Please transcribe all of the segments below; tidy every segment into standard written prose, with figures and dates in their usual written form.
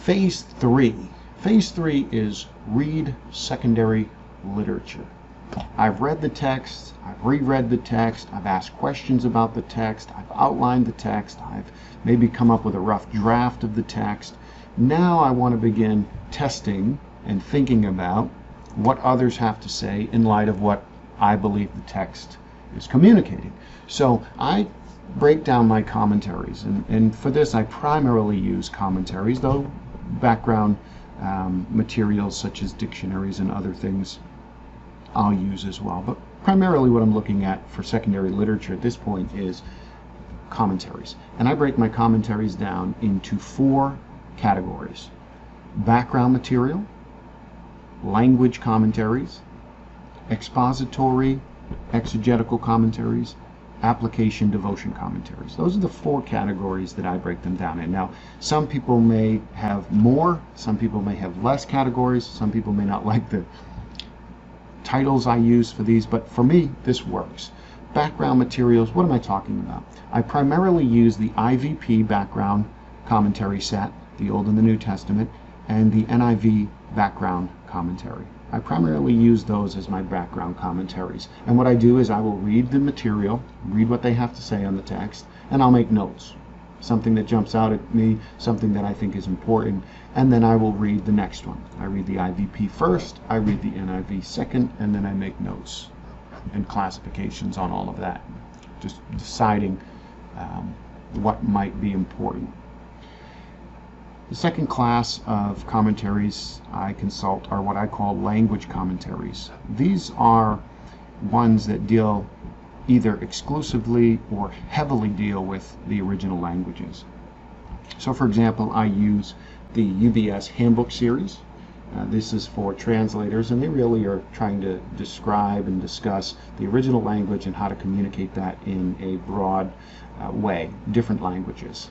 Phase 3. Phase 3 is read secondary literature. I've read the text, I've reread the text, I've asked questions about the text, I've outlined the text, I've maybe come up with a rough draft of the text. Now I want to begin testing and thinking about what others have to say in light of what I believe the text is communicating. So I break down my commentaries, and for this I primarily use commentaries, though background materials such as dictionaries and other things I'll use as well. But primarily what I'm looking at for secondary literature at this point is commentaries. And I break my commentaries down into 4 categories: background material, language commentaries, expository, exegetical commentaries, application devotion commentaries. Those are the 4 categories that I break them down in. Now, some people may have more, some people may have less categories, some people may not like the titles I use for these, but for me, this works. Background materials, what am I talking about? I primarily use the IVP Background commentary set, the Old and the New Testament, and the NIV Background commentary. I primarily use those as my background commentaries. And what I do is I will read the material, read what they have to say on the text, and I'll make notes. Something that jumps out at me, something that I think is important, and then I will read the next one. I read the IVP first, I read the NIV second, and then I make notes and classifications on all of that, just deciding what might be important. The second class of commentaries I consult are what I call language commentaries. These are ones that deal either exclusively or heavily deal with the original languages. So for example, I use the UBS Handbook series. This is for translators, and they really are trying to describe and discuss the original language and how to communicate that in a broad way, different languages,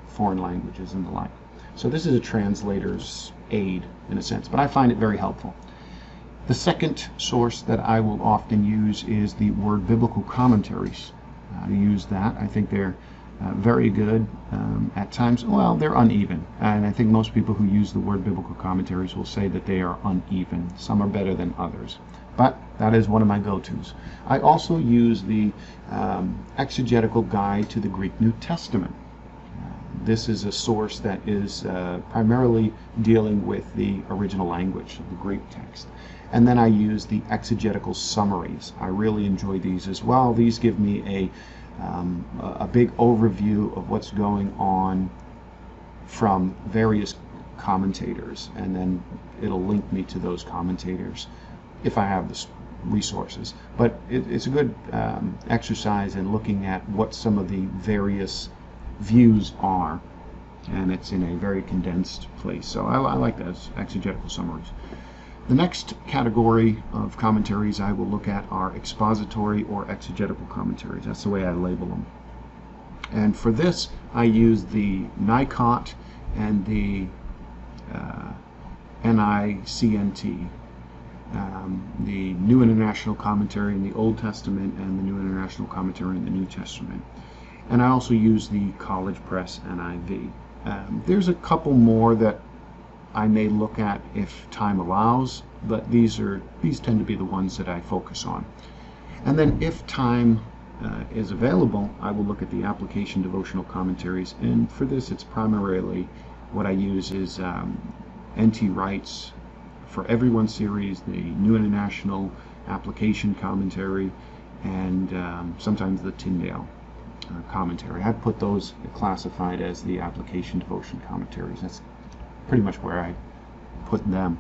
foreign languages and the like. So this is a translator's aid in a sense, but I find it very helpful. The second source that I will often use is the Word Biblical Commentaries. I use that. I think they're very good. At times, well, they're uneven, and I think most people who use the Word Biblical Commentaries will say that they are uneven. Some are better than others, but that is one of my go-tos. I also use the Exegetical Guide to the Greek New Testament. This is a source that is primarily dealing with the original language of the Greek text. And then I use the Exegetical Summaries. I really enjoy these as well. These give me a big overview of what's going on from various commentators, and then it'll link me to those commentators if I have the resources. But it's a good exercise in looking at what some of the various views are, and it's in a very condensed place. So I like those exegetical summaries. The next category of commentaries I will look at are expository or exegetical commentaries. That's the way I label them. And for this, I use the NICNT and the NICNT, the New International Commentary in the Old Testament and the New International Commentary in the New Testament. And I also use the College Press NIV. There's a couple more that I may look at if time allows, but these tend to be the ones that I focus on. And then if time is available, I will look at the application devotional commentaries, and for this it's primarily what I use is N.T. Wright's For Everyone series, the New International Application Commentary, and sometimes the Tyndale commentary. I've put those classified as the application devotion commentaries. That's pretty much where I put them,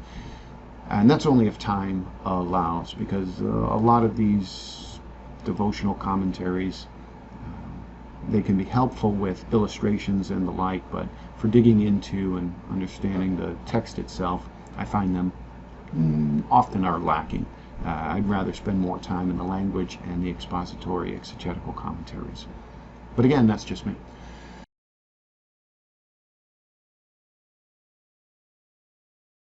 and that's only if time allows, because a lot of these devotional commentaries they can be helpful with illustrations and the like, but for digging into and understanding the text itself, I find them often are lacking. I'd rather spend more time in the language and the expository exegetical commentaries. But again, that's just me.